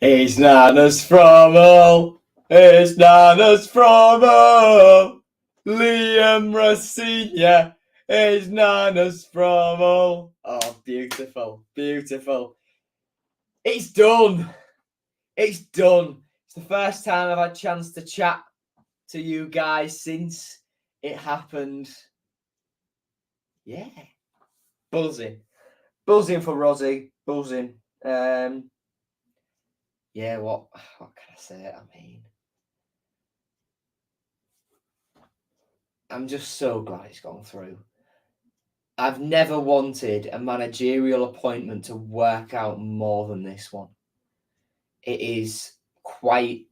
It's Nanas from Hull. It's Nanas from Hull. Liam Rossignol. It's Nanas from Hull. Oh, beautiful, beautiful. It's done. It's done. It's the first time I've had a chance to chat to you guys since it happened. Yeah. Buzzing. Buzzing for Rosie. Buzzing. Yeah, what can I say? I mean, I'm just so glad it's gone through. I've never wanted a managerial appointment to work out more than this one. It is quite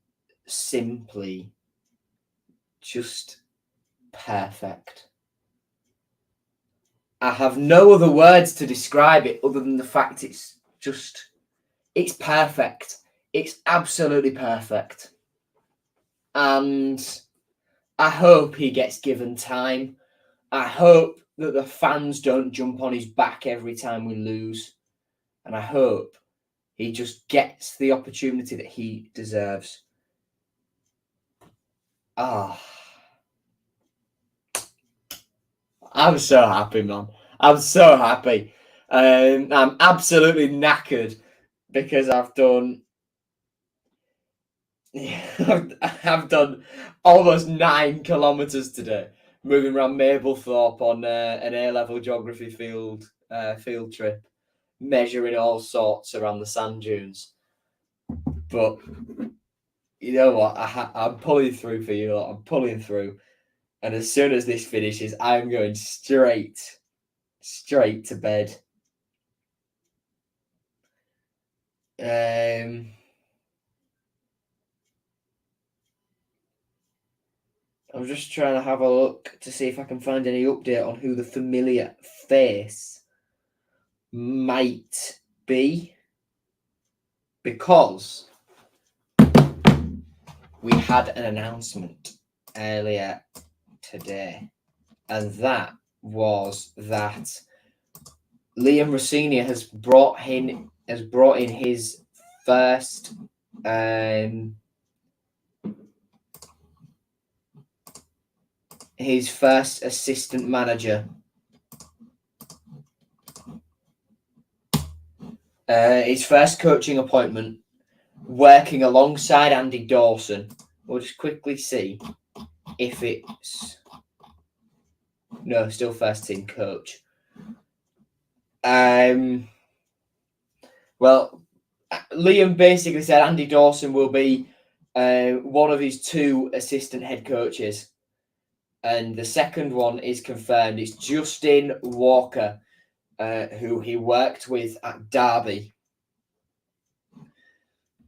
simply just perfect. I have no other words to describe it other than the fact it's perfect. It's absolutely perfect. And I hope he gets given time. I hope that the fans don't jump on his back every time we lose. And I hope he just gets the opportunity that he deserves. Ah. I'm so happy, man. I'm so happy. I'm absolutely knackered because I've done almost 9 kilometres today, moving around Mablethorpe on an A-level geography field trip, measuring all sorts around the sand dunes. But you know what? I'm pulling through for you. I'm pulling through, and as soon as this finishes, I'm going straight to bed. I'm just trying to have a look to see if I can find any update on who the familiar face might be, because we had an announcement earlier today, and that was that Liam Rossignol has brought in his first assistant manager. His first coaching appointment, working alongside Andy Dawson. We'll just quickly see if it's... No, still first team coach. Well, Liam basically said Andy Dawson will be one of his 2 assistant head coaches. And the second one is confirmed. It's Justin Walker, who he worked with at Derby.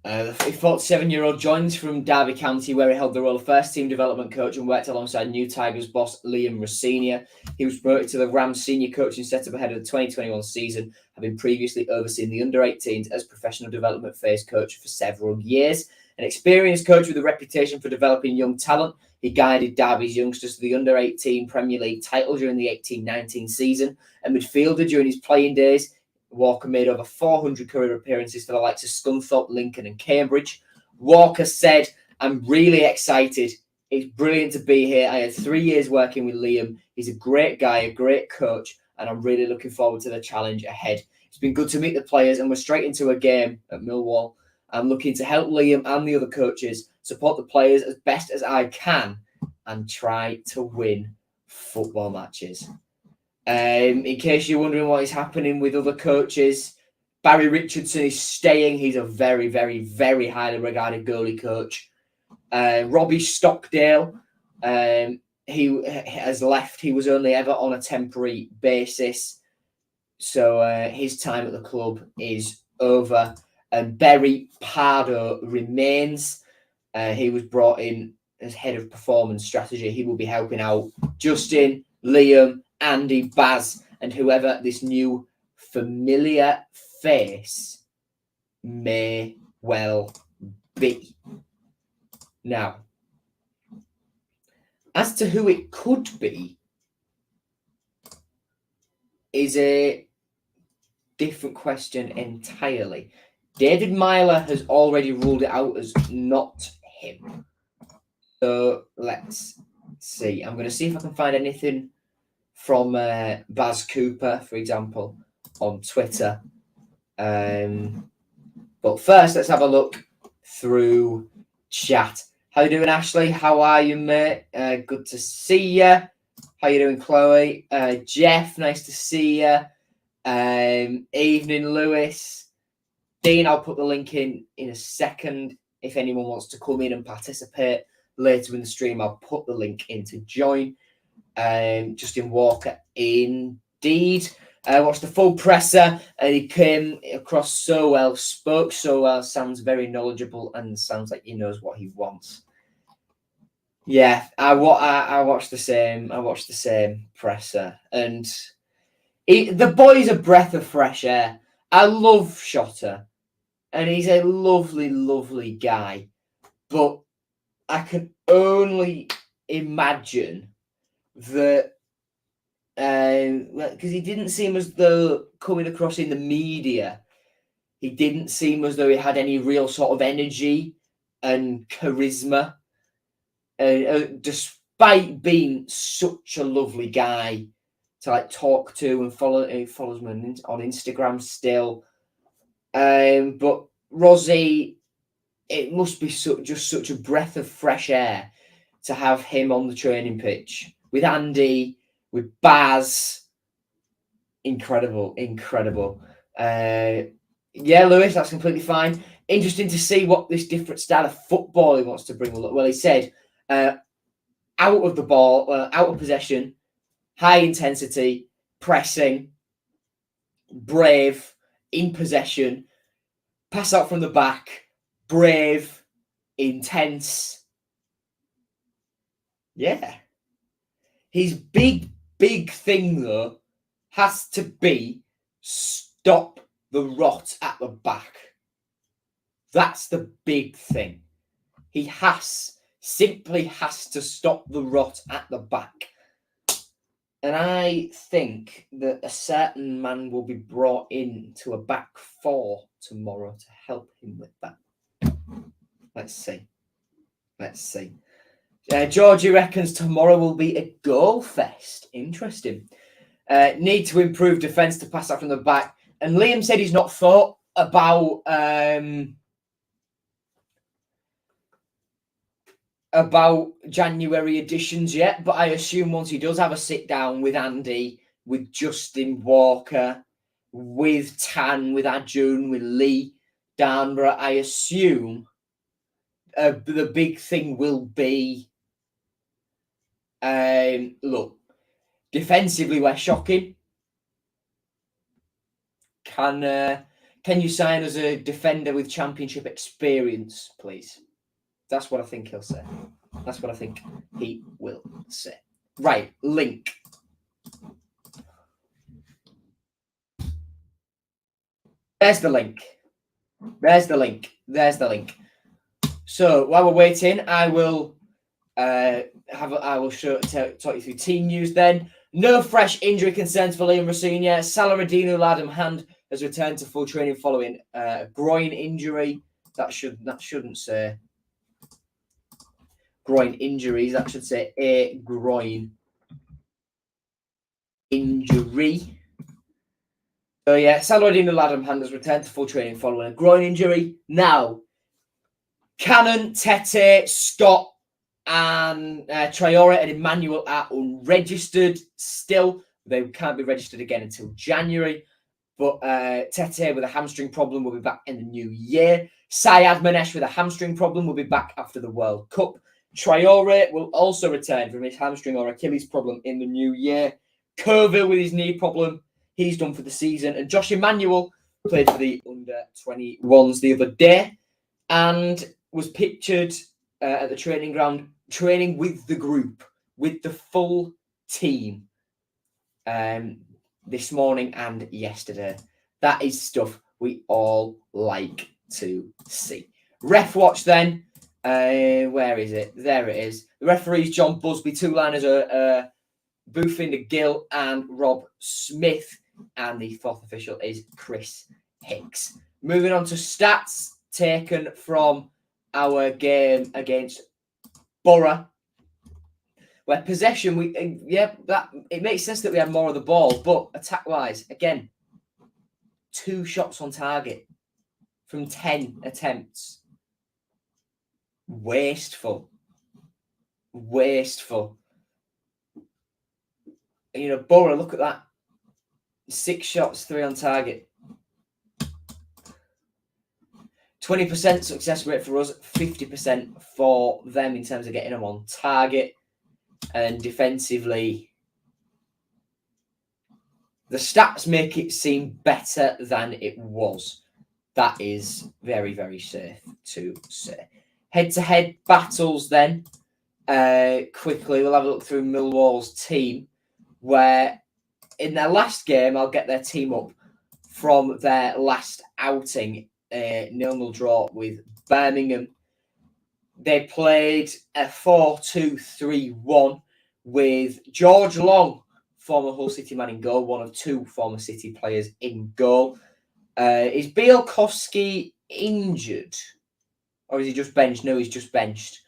The 47-year-old joins from Derby County, where he held the role of first-team development coach and worked alongside New Tigers boss Liam Rossignol. He was promoted to the Rams senior coaching setup ahead of the 2021 season, having previously overseen the under-18s as professional development phase coach for several years. An experienced coach with a reputation for developing young talent, he guided Derby's youngsters to the under-18 Premier League title during the 18-19 season. A midfielder during his playing days, Walker made over 400 career appearances for the likes of Scunthorpe, Lincoln and Cambridge. Walker said, "I'm really excited. It's brilliant to be here. I had 3 years working with Liam. He's a great guy, a great coach, and I'm really looking forward to the challenge ahead. It's been good to meet the players, and we're straight into a game at Millwall. I'm looking to help Liam and the other coaches, support the players as best as I can, and try to win football matches." In case you're wondering what is happening with other coaches, Barry Richardson is staying. He's a very, very, very highly regarded goalie coach. Robbie Stockdale, he has left. He was only ever on a temporary basis. So his time at the club is over. And Barry Pardo remains. He was brought in as head of performance strategy. He will be helping out Justin, Liam, Andy, Baz, and whoever this new familiar face may well be. Now, as to who it could be is a different question entirely. David Myler has already ruled it out as not him. So let's see. I'm going to see if I can find anything from Baz Cooper, for example, on Twitter. But first, let's have a look through chat. How you doing, Ashley? How are you, mate? Good to see you. How you doing, Chloe? Jeff, nice to see you. Evening, Lewis. Dean, I'll put the link in a second. If anyone wants to come in and participate later in the stream, I'll put the link in to join. Justin Walker, indeed. Watched the full presser, and he came across so well, spoke so well, sounds very knowledgeable, and sounds like he knows what he wants. Yeah, I watched the same. I watched the same presser, and the boy's a breath of fresh air. I love Shotter, and he's a lovely, lovely guy. But I can only imagine that. Because he didn't seem as though coming across in the media, he didn't seem as though he had any real sort of energy and charisma. Despite being such a lovely guy to like talk to and follow, he follows me on Instagram still. But Rozzy, it must be just such a breath of fresh air to have him on the training pitch with Andy, with Baz. Incredible. Yeah, Lewis, that's completely fine. Interesting to see what this different style of football he wants to bring. Well, he said out of the ball, out of possession, high intensity, pressing, brave, in possession, pass out from the back, brave, intense. Yeah. His big thing, though, has to be stop the rot at the back. That's the big thing. He simply has to stop the rot at the back. And I think that a certain man will be brought in to a back four tomorrow to help him with that. Let's see. Georgie reckons tomorrow will be a goal fest. Interesting. Need to improve defence to pass out from the back. And Liam said he's not thought about January editions yet, but I assume once he does have a sit down with Andy, with Justin Walker, with Tan, with Ajun, with Lee Darnborough, I assume the big thing will be look, defensively we're shocking. Can you sign as a defender with championship experience, please? That's what I think he'll say. That's what I think he will say. Right, link. There's the link. So while we're waiting, I will talk you through team news then. No fresh injury concerns for Liam Rosenior. Salaradino Ladham Hand has returned to full training following a groin injury. That shouldn't say groin injuries. That should say a groin injury. So yeah, Salaradino Ladham Hand has returned to full training following a groin injury. Now, Cannon, Tete, Scott, and Traore and Emmanuel are unregistered still. They can't be registered again until January. But Tete with a hamstring problem will be back in the new year. Syed Manesh with a hamstring problem will be back after the World Cup. Traore will also return from his hamstring or Achilles problem in the new year. Kerville with his knee problem, he's done for the season. And Josh Emmanuel played for the under-21s the other day and was pictured at the training ground training with the group, with the full team this morning and yesterday. That is stuff we all like to see. Ref watch then. Where is it? There it is. The referees John Busby, two liners are Boofinger Gill and Rob Smith, and the fourth official is Chris Hicks. Moving on to stats taken from our game against Borough, where possession, it makes sense that we had more of the ball, but attack-wise, again, 2 shots on target from 10 attempts. Wasteful. Borough, look at that. 6 shots, 3 on target. 20% success rate for us, 50% for them in terms of getting them on target. And defensively, the stats make it seem better than it was. That is very, very safe to say. Head-to-head battles then. Quickly, we'll have a look through Millwall's team, where in their last game, I'll get their team up from their last outing, 0-0 draw with Birmingham. They played a 4-2-3-1 with George Long, former Hull City man, in goal, one of 2 former City players in goal. Is Bielkowski injured? Or is he just benched? No, he's just benched.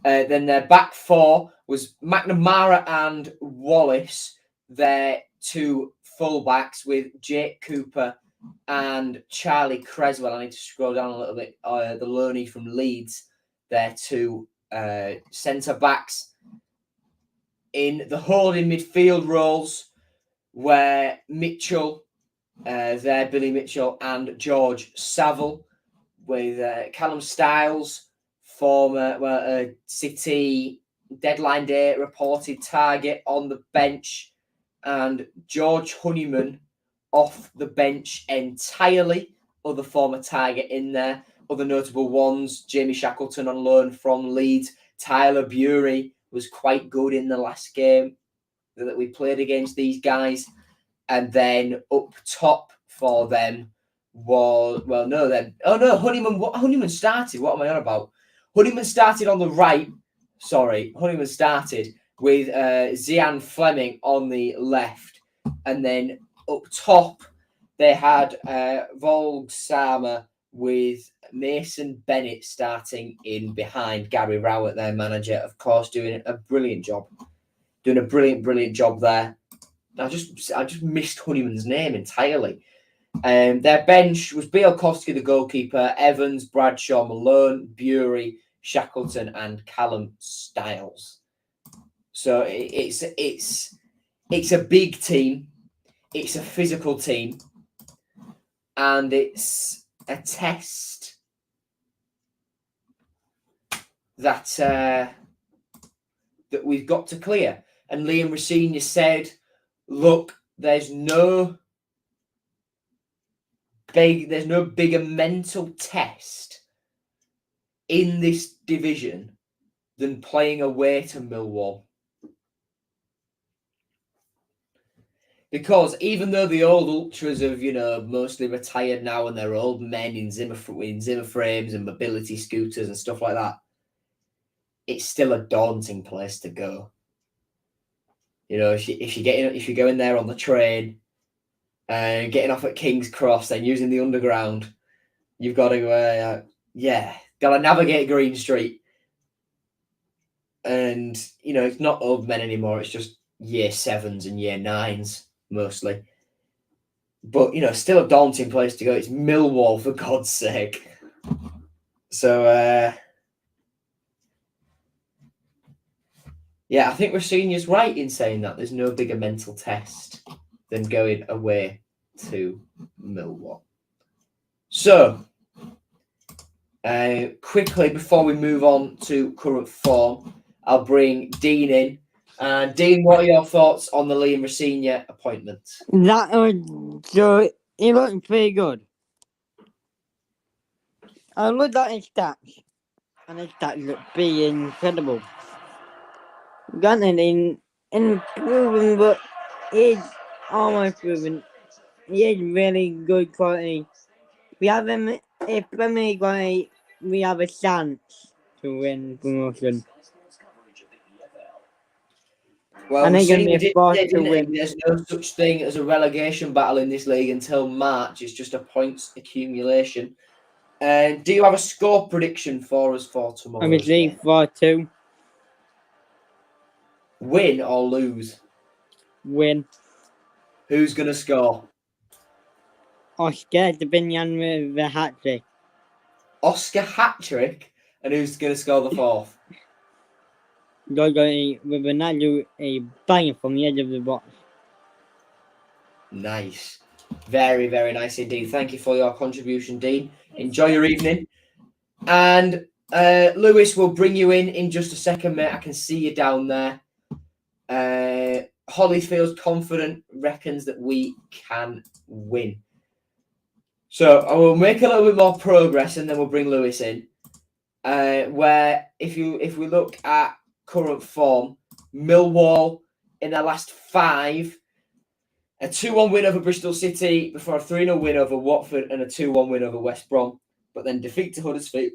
Then their back 4 was McNamara and Wallace, their 2 fullbacks, with Jake Cooper and Charlie Creswell. I need to scroll down a little bit. The loanee from Leeds, their 2 centre-backs. In the holding midfield roles, where Mitchell, Billy Mitchell, and George Saville, with Callum Styles, former City deadline day reported target, on the bench, and George Honeyman off the bench entirely. Other former target in there. Other notable ones: Jamie Shackleton on loan from Leeds. Tyler Bury was quite good in the last game that we played against these guys. And then up top for them was, Honeyman started. What am I on about? Honeyman started on the right. Honeyman started with Zian Fleming on the left. And then up top, they had Volg Sama with Mason Bennett starting in behind. Gary Rowett, their manager, of course, doing a brilliant job. Doing a brilliant job there. I just missed Honeyman's name entirely. Their bench was Bielkowski, the goalkeeper, Evans, Bradshaw, Malone, Bury, Shackleton, and Callum Styles. So it's a big team. It's a physical team. And it's a test that we've got to clear. And Liam Rosenior said, look, there's no bigger mental test in this division than playing away to Millwall. Because even though the old ultras have, mostly retired now, and they're old men in Zimmer frames and mobility scooters and stuff like that, it's still a daunting place to go. If you go in there on the train and getting off at King's Cross and using the underground, you've got to got to navigate Green Street. And it's not old men anymore. It's just year 7s and year 9s mostly. But still a daunting place to go. It's Millwall, for God's sake. So I think Rosenior's right in saying that there's no bigger mental test than going away to Millwall. So, quickly, before we move on to current form, I'll bring Dean in. Dean, what are your thoughts on the Liam Rosenior appointment? That was good. He looked pretty good. I looked at his stats, and his stats look pretty incredible. Granted, improving, but he's almost proven. He is really good quality. We have him, if Premier quality, we have a chance to win promotion. Well, And they're going to Rosini be a did far say, to didn't he, win. there's no such thing as a relegation battle in this league until March. It's just a points accumulation. And do you have a score prediction for us for tomorrow's Obviously, game? 4-2 Win or lose? win. Who's going to score? Oscar Debinyan with the hat trick. Oscar hat-trick? And who's going to score the fourth? They're going with a banger from the edge of the box. Nice. Very, very nice indeed. Thank you for your contribution, Dean. Enjoy your evening. And Lewis will bring you in just a second, mate. I can see you down there. Holyfield's confident, reckons that we can win. So I will make a little bit more progress and then we'll bring Lewis in. Where if we look at current form, Millwall in their last 5, a 2-1 win over Bristol City before a 3-0 win over Watford and a 2-1 win over West Brom, but then defeat to Huddersfield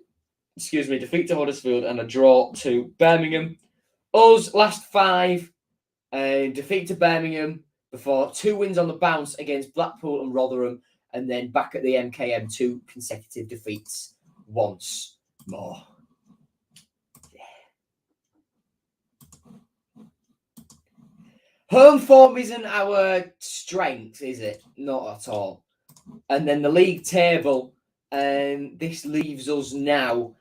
and a draw to Birmingham. Us last 5, defeat to Birmingham before 2 wins on the bounce against Blackpool and Rotherham, and then back at the MKM 2 consecutive defeats once more. Home form isn't our strength, is it? Not at all. And then the league table, this leaves us now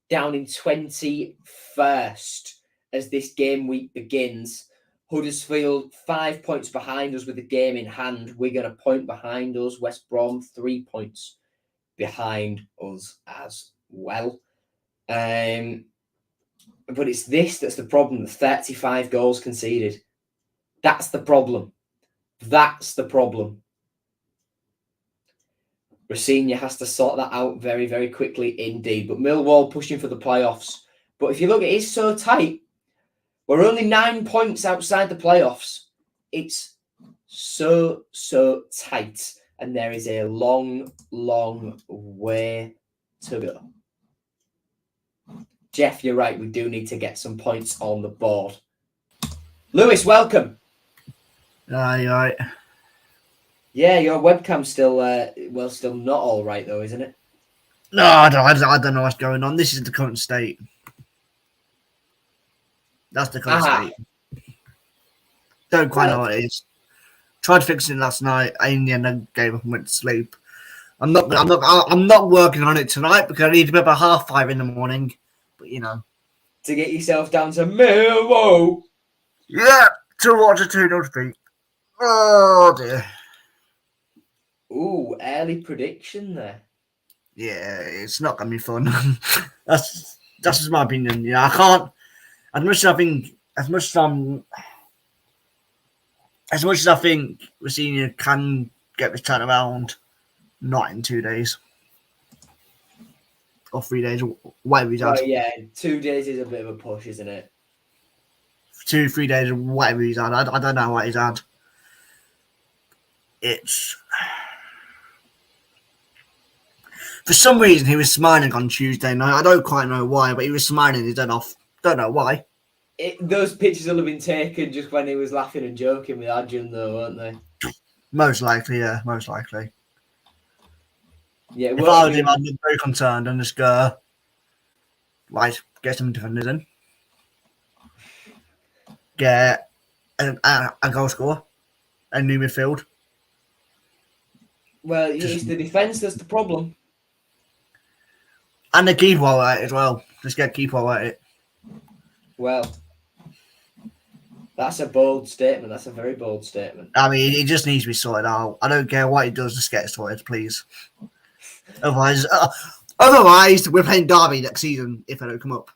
down in 21st as this game week begins. Huddersfield 5 points behind us with the game in hand. Wigan a point behind us. West Brom 3 points behind us as well. But it's this that's the problem. The 35 goals conceded. That's the problem. That's the problem. Rosina has to sort that out very, very quickly indeed. But Millwall pushing for the playoffs. But if you look, it is so tight. We're only 9 points outside the playoffs. It's so, so tight. And there is a long, long way to go. Jeff, you're right. We do need to get some points on the board. Lewis, welcome. You're right. Yeah, your webcam's still still not all right though, isn't it? No, I don't know what's going on. This is the current state. That's the current state. Don't quite know what it is. Tried fixing it last night. I in the end I gave up and went to sleep. I'm not working on it tonight because I need to be up at 5:30 in the morning. But you know, to get yourself down to Millwall. Yeah, to watch a 2-0 defeat. Oh dear. Ooh, early prediction there. Yeah, it's not gonna be fun. that's just my opinion. Yeah, I can't. As much as I think Rosina can get this turn around, not in 2 days or 3 days, whatever he's had. Oh yeah, 2 days is a bit of a push, isn't it? 2-3 days, whatever he's had. I don't know what he's had. It's for some reason he was smiling on Tuesday night. I don't quite know why, but he was smiling his head off. Don't know why. Those pictures will have been taken just when he was laughing and joking with Adrian, though, weren't they? Most likely, yeah, most likely. Yeah. If I was him, I'd be very concerned and just go, right, get some defenders in, get a goal scorer, a new midfield. Well, it's the defence that's the problem. And the keeper at it as well. Just get keeper at it. Well, that's a bold statement. That's a very bold statement. I mean, it just needs to be sorted out. I don't care what he does, just get it sorted, please. Otherwise, we're playing Derby next season if I don't come up.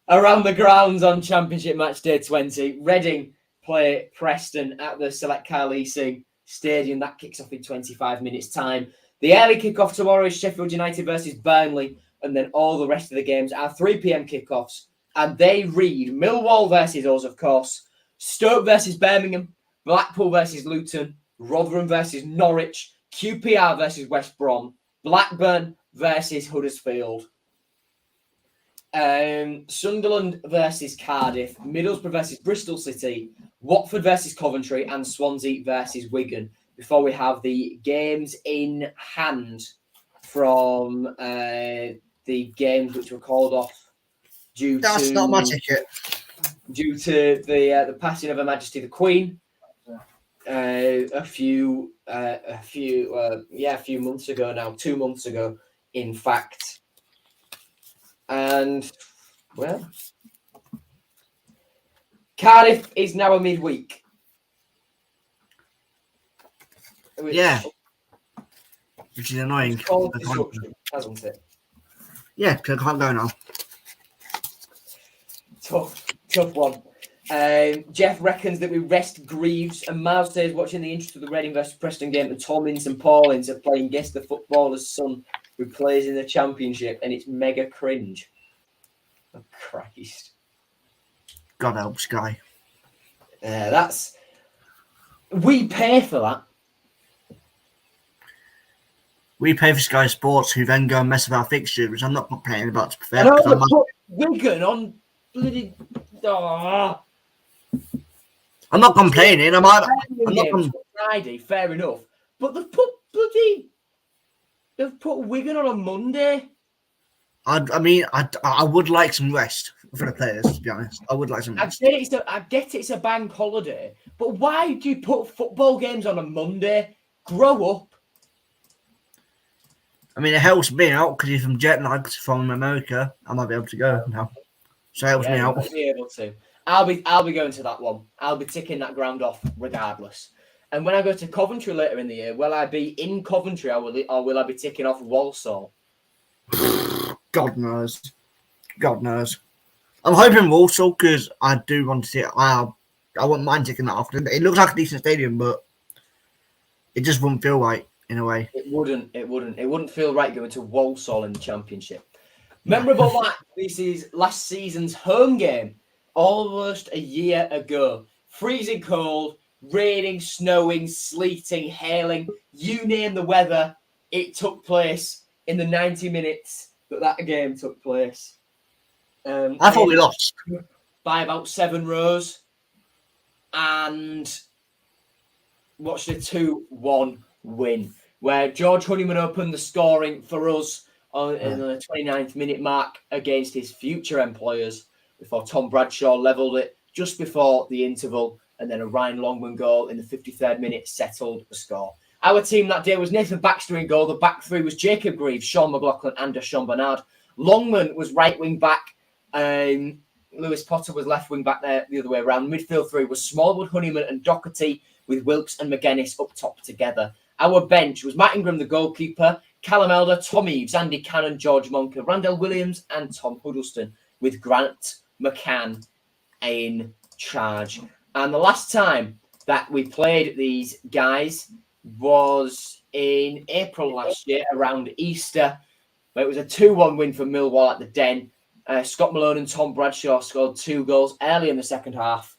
Around the grounds on Championship Matchday 20, Reading play Preston at the Select Car Leasing Stadium. That kicks off in 25 minutes' time. The early kickoff tomorrow is Sheffield United versus Burnley, and then all the rest of the games are 3 p.m. kickoffs. And they read Millwall versus us, of course, Stoke versus Birmingham, Blackpool versus Luton, Rotherham versus Norwich, QPR versus West Brom, Blackburn versus Huddersfield. Sunderland versus Cardiff, Middlesbrough versus Bristol City, Watford versus Coventry, and Swansea versus Wigan. Before we have the games in hand from the games which were called off That's not my ticket. Due to the passing of Her Majesty the Queen a few months ago now, 2 months ago, in fact. And well, Cardiff is now a midweek. Which is annoying. Hasn't it? Yeah, because I can't go now. Tough one. Jeff reckons that we rest Greaves, and Miles says, watching the interest of the Reading versus Preston game, and Tom Ince and Paulins are playing Guess the Footballer's Son, who plays in the Championship, and it's mega cringe. Oh, Christ. God help Sky. We pay for that. We pay for Sky Sports, who then go and mess with our fixtures, which I'm not complaining about, to be fair. Put Wigan on bloody... Oh. I'm not complaining. I'm not Friday, fair enough. But they've put Wigan on a Monday. I would like some rest for the players, to be honest. I would like some rest. I get it's a bank holiday, but why do you put football games on a Monday? Grow up. I mean, it helps me out because if I'm jet lagged from America, I might be able to go now. So it helps me out. Be able to. I'll be going to that one. I'll be ticking that ground off regardless. And when I go to Coventry later in the year, will I be in Coventry or will I be ticking off Walsall? God knows. I'm hoping Walsall because I do want to see it. I wouldn't mind ticking that off. It looks like a decent stadium, but it just wouldn't feel right in a way. It wouldn't feel right going to Walsall in the Championship. Memorable match. This is last season's home game, almost a year ago. Freezing cold, raining, snowing, sleeting, hailing, you name the weather. It took place in the 90 minutes that game took place. I thought we lost by about 7 rows, and watched a 2-1 win where George Honeyman opened the scoring for us in the 29th minute mark against his future employers before Tom Bradshaw levelled it just before the interval, and then a Ryan Longman goal in the 53rd minute settled the score. Our team that day was Nathan Baxter in goal. The back three was Jacob Greaves, Sean McLaughlin and Deshaun Bernard. Longman was right wing back. Lewis Potter was left wing back there the other way around. Midfield three was Smallwood, Honeyman and Doherty, with Wilkes and McGuinness up top together. Our bench was Matt Ingram, the goalkeeper, Callum Elder, Tom Eaves, Andy Cannon, George Monker, Randall Williams and Tom Huddleston, with Grant McCann in charge. And the last time that we played these guys was in April last year, around Easter, where it was a 2-1 win for Millwall at the Den. Scott Malone and Tom Bradshaw scored 2 goals early in the second half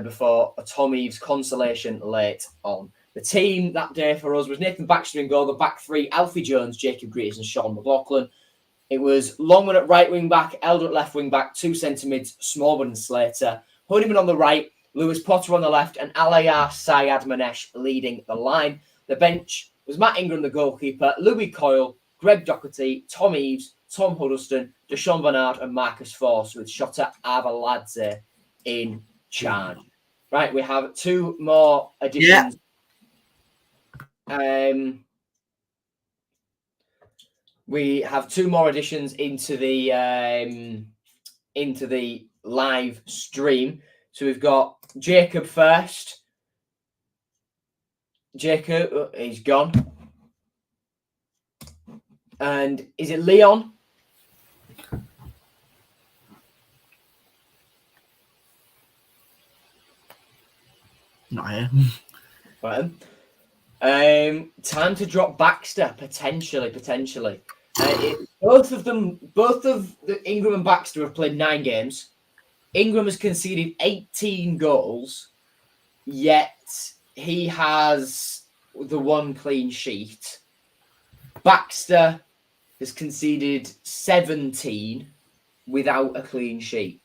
before a Tom Eaves consolation late on. The team that day for us was Nathan Baxter in goal, the back three, Alfie Jones, Jacob Greaves and Sean McLaughlin. It was Longman at right wing back, Elder at left wing back, 2 centre mids, Smallwood and Slater. Honeyman on the right, Lewis Potter on the left, and Alayar Syed Manesh leading the line. The bench was Matt Ingram, the goalkeeper, Louis Coyle, Greg Doherty, Tom Eaves, Tom Huddleston, Deshaun Bernard, and Marcus Force, with Shota Avaladze in charge. Right, we have 2 more additions. We have 2 more additions into the live stream. So we've got Jacob first. Jacob, he's gone. And is it Leon? Not here. Right. Time to drop Baxter, potentially. Both of Ingram and Baxter have played 9 games. Ingram has conceded 18 goals, yet he has the 1 clean sheet. Baxter has conceded 17, without a clean sheet.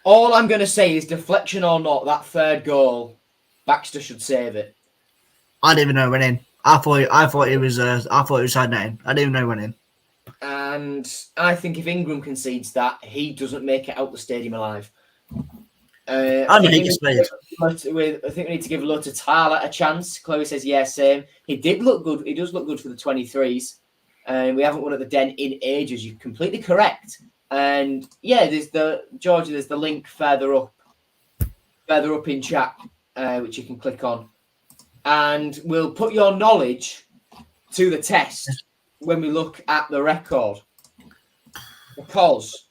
All I'm going to say is, deflection or not, that third goal, Baxter should save it. I didn't even know it went in. I thought it was side netting. I didn't even know it went in. And I think if Ingram concedes that, he doesn't make it out the stadium alive. I think we need to give Lotte Tyler a chance. Chloe says, yeah, same. He did look good. He does look good for the 23s. We haven't won at the Den in ages. You're completely correct. And yeah, there's the link further up in chat, which you can click on. And we'll put your knowledge to the test when we look at the record. Because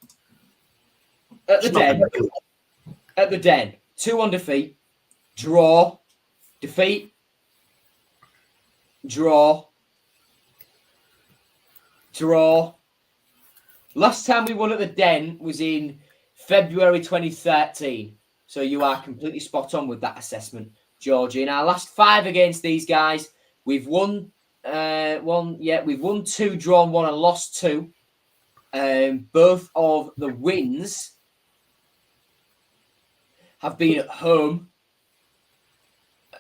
at the Den, 2 on defeat, draw, defeat, draw. Last time we won at the Den was in February 2013. So you are completely spot on with that assessment, Georgie. In our last 5 against these guys, we've won 2, drawn 1, and lost 2. Both of the wins have been at home,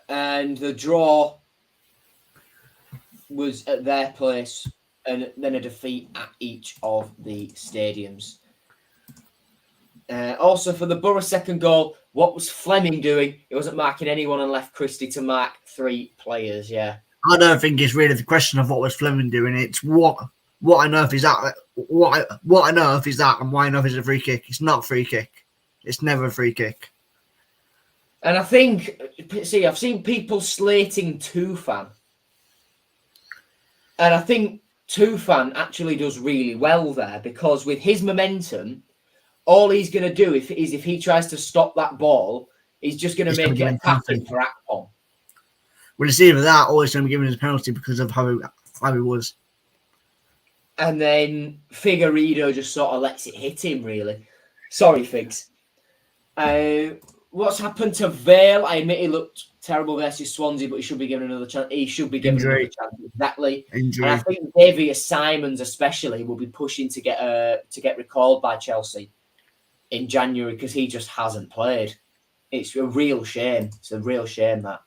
and the draw was at their place, and then a defeat at each of the stadiums. Also, for the Borough second goal, what was Fleming doing? He wasn't marking anyone and left Christie to mark 3 players, yeah. I don't think it's really the question of what was Fleming doing. It's what I know if is that. What I know if is that, and why I know if it's a free kick. It's not a free kick. It's never a free kick. And I think, I've seen people slating Tufan. And I think Tufan actually does really well there, because with his momentum, all he's going to do if he tries to stop that ball, he's just going to make it happen for Akpom. Well, it's either that or he's going to be given a penalty because of how he was. And then Figueiredo just sort of lets it hit him, really. Sorry, Figs. What's happened to Vale? I admit he looked terrible versus Swansea, but he should be given another chance. Another chance, exactly. Injury. And I think Davy Simons especially will be pushing to get recalled by Chelsea in January, because he just hasn't played. It's a real shame. It's a real shame that.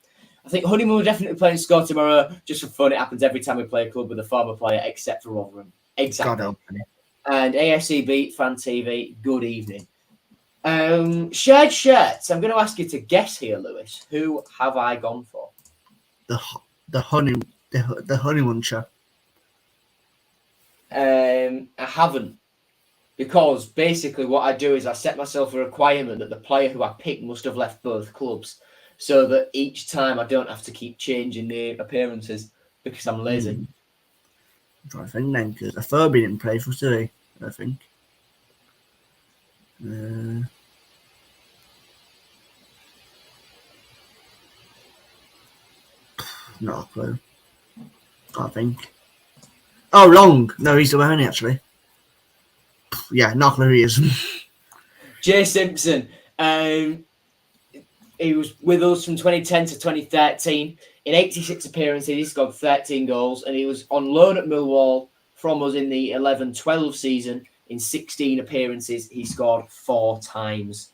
I think Honeymoon will definitely play and score tomorrow just for fun. It happens every time we play a club with a former player, except for Rotherham. Exactly. And AFC Beat Fan TV, good evening. Shared shirts. I'm going to ask you to guess here, Lewis. Who have I gone for? The honeymoon shirt. I haven't, because basically what I do is I set myself a requirement that the player who I pick must have left both clubs, so that each time I don't have to keep changing the appearances, because I'm lazy. I'm trying to think then, because Furby didn't play for today, I think. Not a clue. I think. Oh, Long. No, he's the one actually. Yeah, not a clue he is. Jay Simpson. He was with us from 2010 to 2013. In 86 appearances, he scored 13 goals, and he was on loan at Millwall from us in the 11-12 season. In 16 appearances, he scored 4 times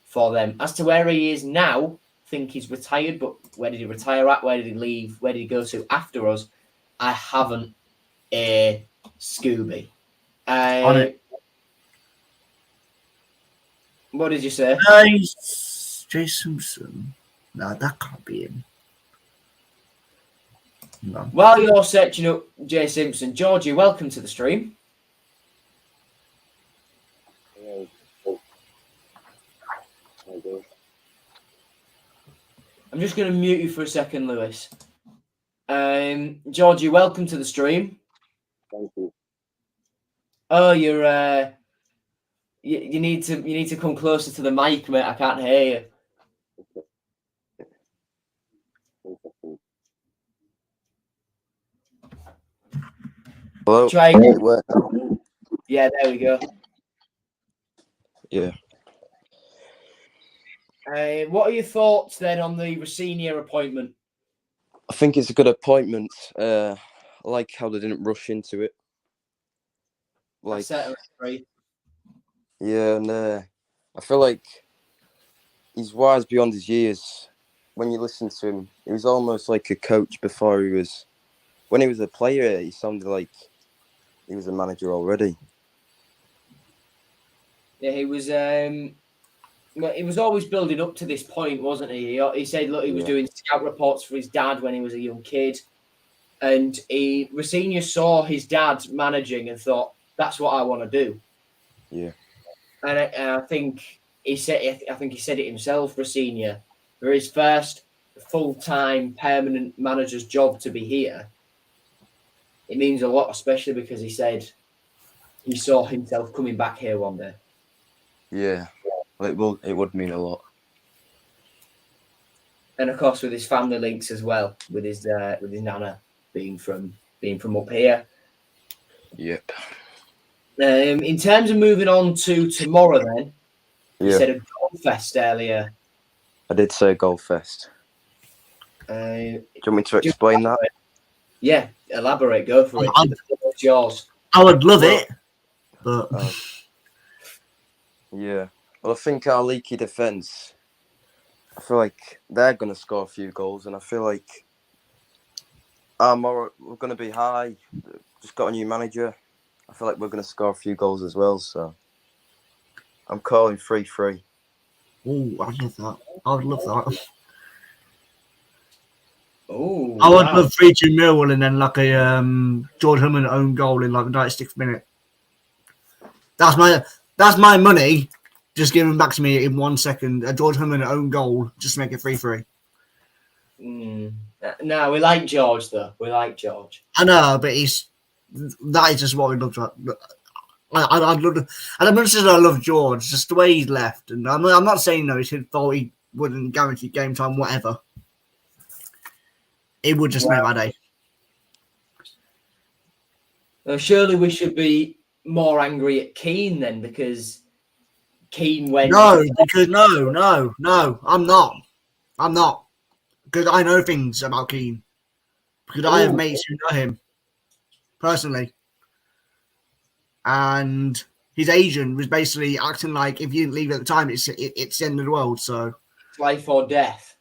for them. As to where he is now, I think he's retired, but where did he retire at? Where did he leave? Where did he go to after us? I haven't a Scooby. On it. What did you say? Jay Simpson. No, that can't be him. No. While you're searching up Jay Simpson, Georgie, welcome to the stream. I'm just going to mute you for a second, Lewis. Georgie, welcome to the stream. Thank you. Oh, you're you need to come closer to the mic, mate. I can't hear you. Hello. Try again. Yeah, there we go. Yeah. What are your thoughts then on the Rossini appointment? I think it's a good appointment. I like how they didn't rush into it. Like, certainly agree. yeah, and I feel like he's wise beyond his years. When you listen to him, he was almost like a coach before he was. When he was a player, he sounded like he was a manager already. Yeah, he was. Well, he was always building up to this point, wasn't he? He said, look, he was doing scout reports for his dad when he was a young kid, and Rosenior saw his dad managing and thought, "That's what I want to do." Yeah. And I think he said, I think he said it himself, Rosenior, for his first full-time permanent manager's job to be here. It means a lot, especially because he said he saw himself coming back here one day. Yeah, it would mean a lot. And of course, with his family links as well, with his nana being from up here. Yep. In terms of moving on to tomorrow, then you Yeah, said a golf fest earlier. I did say Golf Fest. Do you want me to explain that? Yeah, elaborate. Go for it. It's yours. I would love it, but Yeah. Well, I think our leaky defence, I feel like they're going to score a few goals, and I feel like we're going to be high. Just got a new manager. I feel like we're going to score a few goals as well, so I'm calling 3-3. oh, I love that. I would love that. Oh, I would love 3-2 Millwall and then like a George Hummon own goal in like the 96th minute. That's my money. Just give them back to me in 1 second. A George Hummon own goal, just make it 3-3. No, we like George though. We like George. I know, but that is just what we love. I'd love to, and as much as I love George, just the way he's left, and I'm not saying no, it's his fault. He wouldn't guarantee game time, whatever. It would just make my day. Well, surely we should be more angry at Keane then, because Keane went. No, because no, I'm not. Because I know things about Keane. Because I have mates who know him personally. And his agent was basically acting like if you didn't leave at the time, it's the end of the world. So life or death.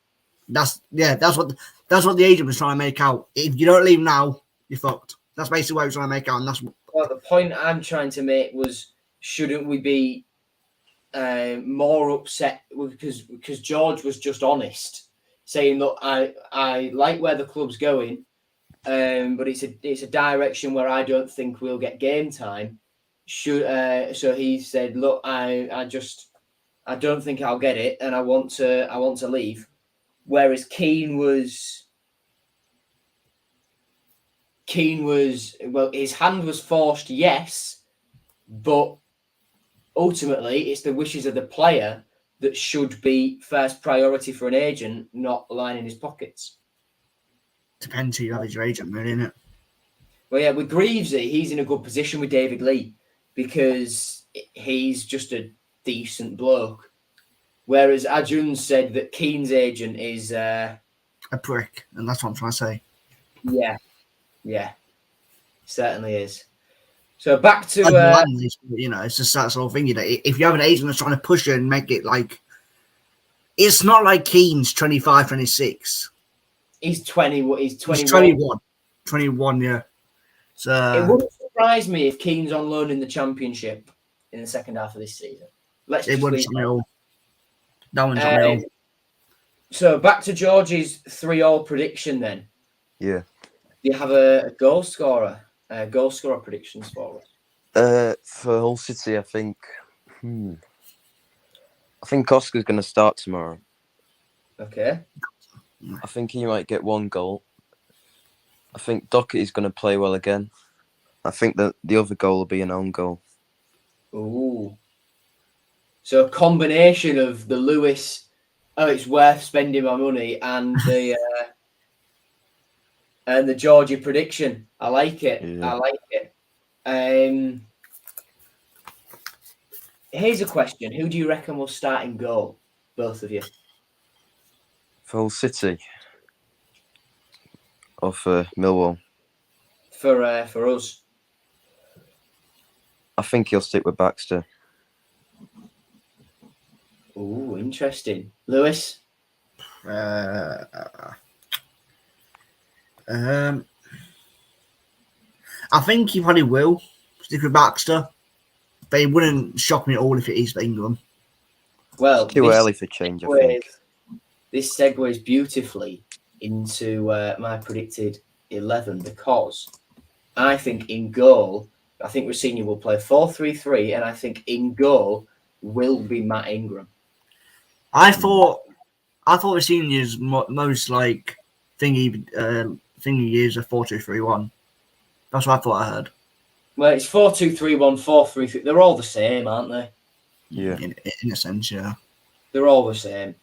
That's what the agent was trying to make out. If you don't leave now, you're fucked. That's basically what he was trying to make out. And that's well, the point I'm trying to make was, shouldn't we be more upset because George was just honest, saying, look, I like where the club's going, but it's a direction where I don't think we'll get game time. So he said, look, I don't think I'll get it, and I want to leave. Whereas Keane was well, his hand was forced, yes, but ultimately it's the wishes of the player that should be first priority for an agent, not lining his pockets. Depends who you have as your agent, really, isn't it? Well, yeah, with Greavesy, he's in a good position with David Lee because he's just a decent bloke. Whereas Ajun said that Keane's agent is a prick, and that's what I'm trying to say. Yeah, certainly is. So back to it's just that sort of thing. You know, if you have an agent that's trying to push it and make it like, it's not like Keane's 25, 26. He's 20. He's 21. He's 21. 21, yeah. So it wouldn't surprise me if Keane's on loan in the Championship in the second half of this season. It wouldn't at all. That one's at all. So back to George's 3-3 prediction then. Yeah. Do you have a goal scorer predictions for us? For Hull City, I think. I think Oscar's going to start tomorrow. Okay. I think he might get 1 goal. I think Doherty's going to play well again. I think that the other goal will be an own goal. Ooh. So a combination of the Lewis, it's worth spending my money, and the Georgie prediction. I like it. Yeah. I like it. Here's a question: who do you reckon will start in goal? Both of you. For Hull City? Or for Millwall? For us. I think he'll stick with Baxter. Oh, interesting. Lewis? I think he probably will stick with Baxter, but it wouldn't shock me at all if it is Ingram. Well, Too early for change, I think. This segues beautifully into my predicted 11 because I think in goal, I think Rossini will play 4-3-3, and I think in goal will be Matt Ingram. I thought Rossini's most like thingy is a 4-2-3-1. That's what I thought I heard. Well, it's 4-2-3-1, 4-3-3. They're all the same, aren't they? Yeah. In a sense, yeah. They're all the same.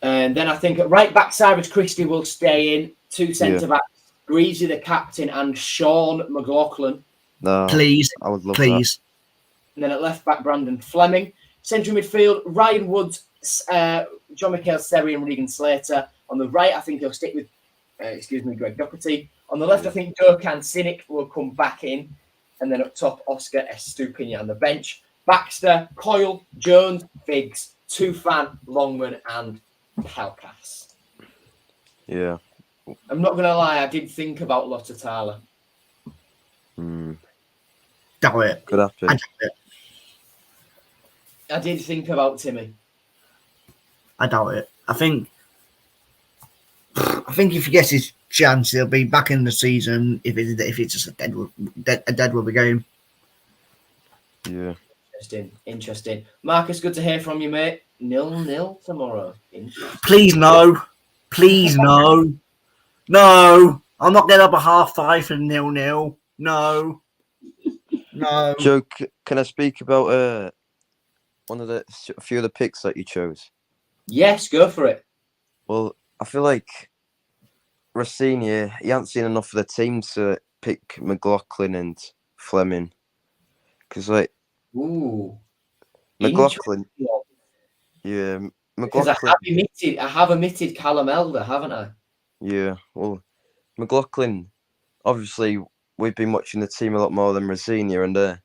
And then I think at right back, Cyrus Christie will stay in. Two centre backs, Greasy the captain, and Sean McLaughlin. No, Please, I would love please. And then at left back, Brandon Fleming. Central midfield, Ryan Woods, John Michael Serry, and Regan Slater. On the right, I think he'll stick with, Greg Doherty. On the left, I think Durkan Sinek will come back in. And then up top, Oscar Estupinian on the bench. Baxter, Coyle, Jones, Biggs, Tufan, Longman, and Pelkas. Yeah. I'm not going to lie, I did think about Lottatala. Doubt it. Could happen. I doubt it. I did think about Timmy. I doubt it. I think if he gets his chance, he'll be back in the season. If it's just a dead rubber game. Yeah. Interesting. Marcus, good to hear from you, mate. 0-0 tomorrow. Please no. Please no. No. I'm not getting up at 5:30 for 0-0. No. No. Joe, can I speak about a few of the picks that you chose? Yes, go for it. Well, I feel like Rossini, he hasn't seen enough of the team to pick McLaughlin and Fleming. Because, Ooh. McLaughlin. Yeah, Because McLaughlin. I have omitted Callum Elder, haven't I? Yeah, well, McLaughlin, obviously, we've been watching the team a lot more than Rossini, and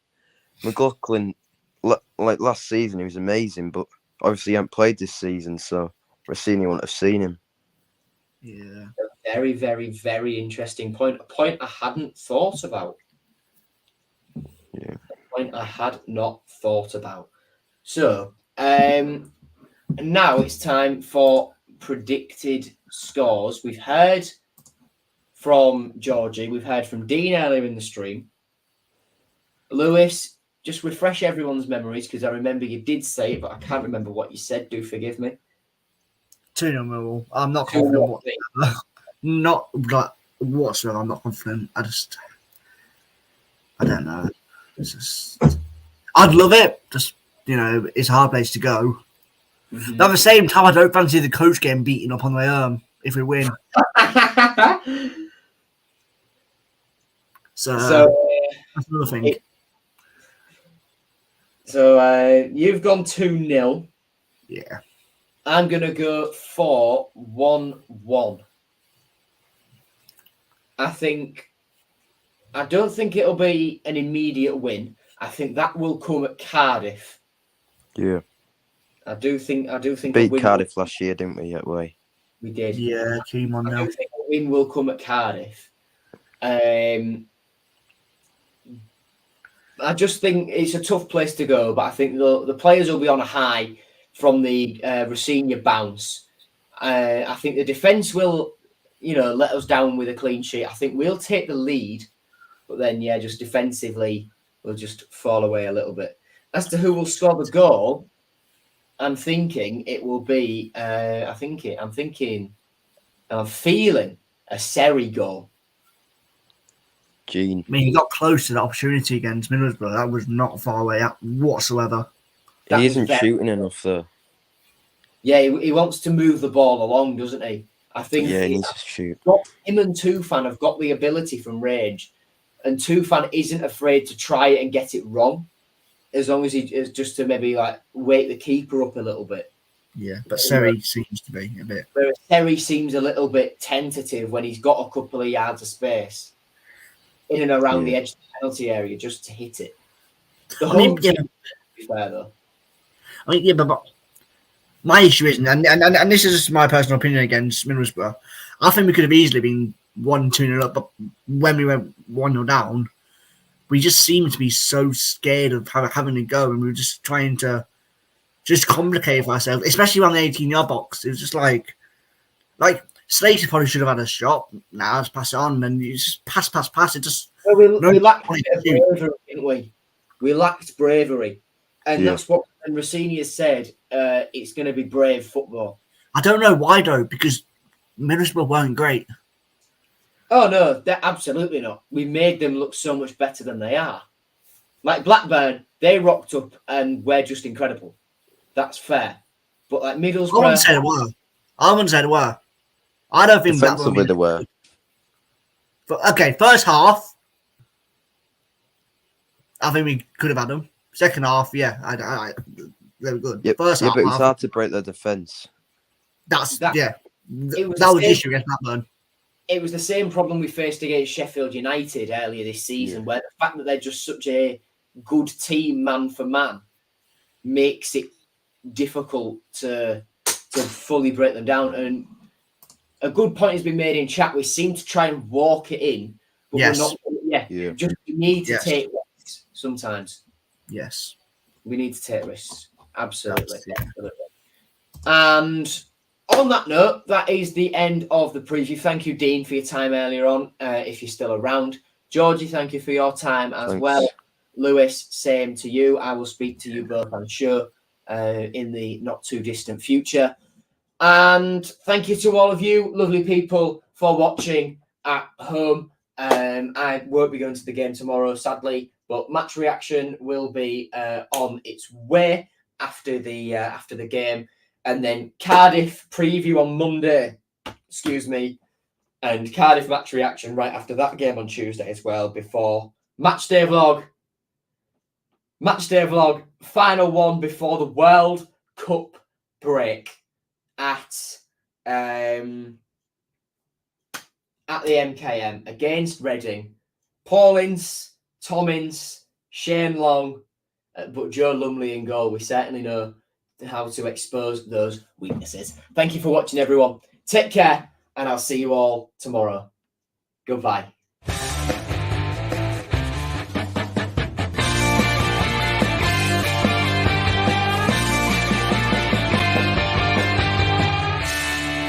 McLaughlin, like last season, he was amazing, but obviously he hadn't played this season, so Rossini wouldn't have seen him. Yeah. Very, very, very interesting point. A point I hadn't thought about. Yeah. A point I had not thought about. So, now it's time for predicted scores. We've heard from Georgie. We've heard from Dean earlier in the stream. Lewis, just refresh everyone's memories because I remember you did say it, but I can't remember what you said. Do forgive me. 2-0 Millwall. I'm not confident. Not like whatsoever. I'm not confident. I don't know. I'd love it. Just it's a hard place to go. Mm-hmm. But at the same time, I don't fancy the coach getting beaten up on my arm if we win. So that's another thing. You've gone 2-0. Yeah. I'm going to go for 1-1. I don't think it'll be an immediate win. I think that will come at Cardiff. Yeah. I do think beat Cardiff last year, didn't we? That way. We did. Yeah, keep on now. I do think a win will come at Cardiff. I just think it's a tough place to go, but I think the players will be on a high from the Rossini bounce. I think the defence will, let us down with a clean sheet. I think we'll take the lead, but then, just defensively, we'll just fall away a little bit. As to who will score the goal, I'm thinking it will be. I'm feeling a Seri goal. Gene. I mean, he got close to that opportunity against Middlesbrough. That was not far away whatsoever. He isn't shooting enough, though. Yeah, he wants to move the ball along, doesn't he? I think he needs to shoot. Him and Tufan have got the ability from range, and Tufan isn't afraid to try it and get it wrong, as long as he is just to maybe wake the keeper up a little bit. Yeah, but Seri seems to be a bit. Whereas Seri seems a little bit tentative when he's got a couple of yards of space in and around the edge of the penalty area just to hit it. The I mean, home yeah, team, to be fair though. I mean, yeah, but my issue isn't, and this is just my personal opinion against Middlesbrough. I think we could have easily been 1-2-0 up, but when we went 1-0 down, we just seemed to be so scared of having to go, and we were just trying to just complicate it for ourselves, especially around the 18-yard box. It was just like Slater probably should have had a shot. Now let's pass it on, and you just pass. It just Well, we lacked a point bit of to shoot. bravery, didn't we? We lacked bravery. And Yeah. that's what Rossini has said. It's going to be brave football. I don't know why though, because Middlesbrough weren't great. Oh, no, they're absolutely not. We made them look so much better than they are. Like Blackburn, they rocked up and we're just incredible. That's fair. But like I wouldn't Middlesbrough, say they were. I don't think Defensively, they were. But okay, first half, I think we could have had them. Second half, yeah, they were good. Yep. First Yeah, half, but it was hard to break their defence. It was that the was the same- issue against Blackburn. it was the same problem we faced against Sheffield United earlier this season, where the fact that they're just such a good team, man for man, makes it difficult to fully break them down. And a good point has been made in chat. We seem to try and walk it in, but Yes. we're not. Yeah. Just we need to Yes. take risks sometimes. Yes. We need to take risks. Absolutely. Yeah. Absolutely. And on that note, that is the end of the preview. Thank you, Dean, for your time earlier on, if you're still around. Georgie, thank you for your time as Thanks. well. Lewis, same to you. I will speak to you both, I'm sure, in the not too distant future. And thank you to all of you, lovely people, for watching at home. I won't be going to the game tomorrow, sadly, but match reaction will be on its way after the game, and then Cardiff preview on Monday. Excuse me, and Cardiff match reaction right after that game on Tuesday as well. Before Matchday vlog, final one before the World Cup break at the MKM against Reading. Paul Ince, Tom Ince, Shane Long, but Joe Lumley in goal. We certainly know how to expose those weaknesses. Thank you for watching, everyone. Take care, and I'll see you all tomorrow. Goodbye.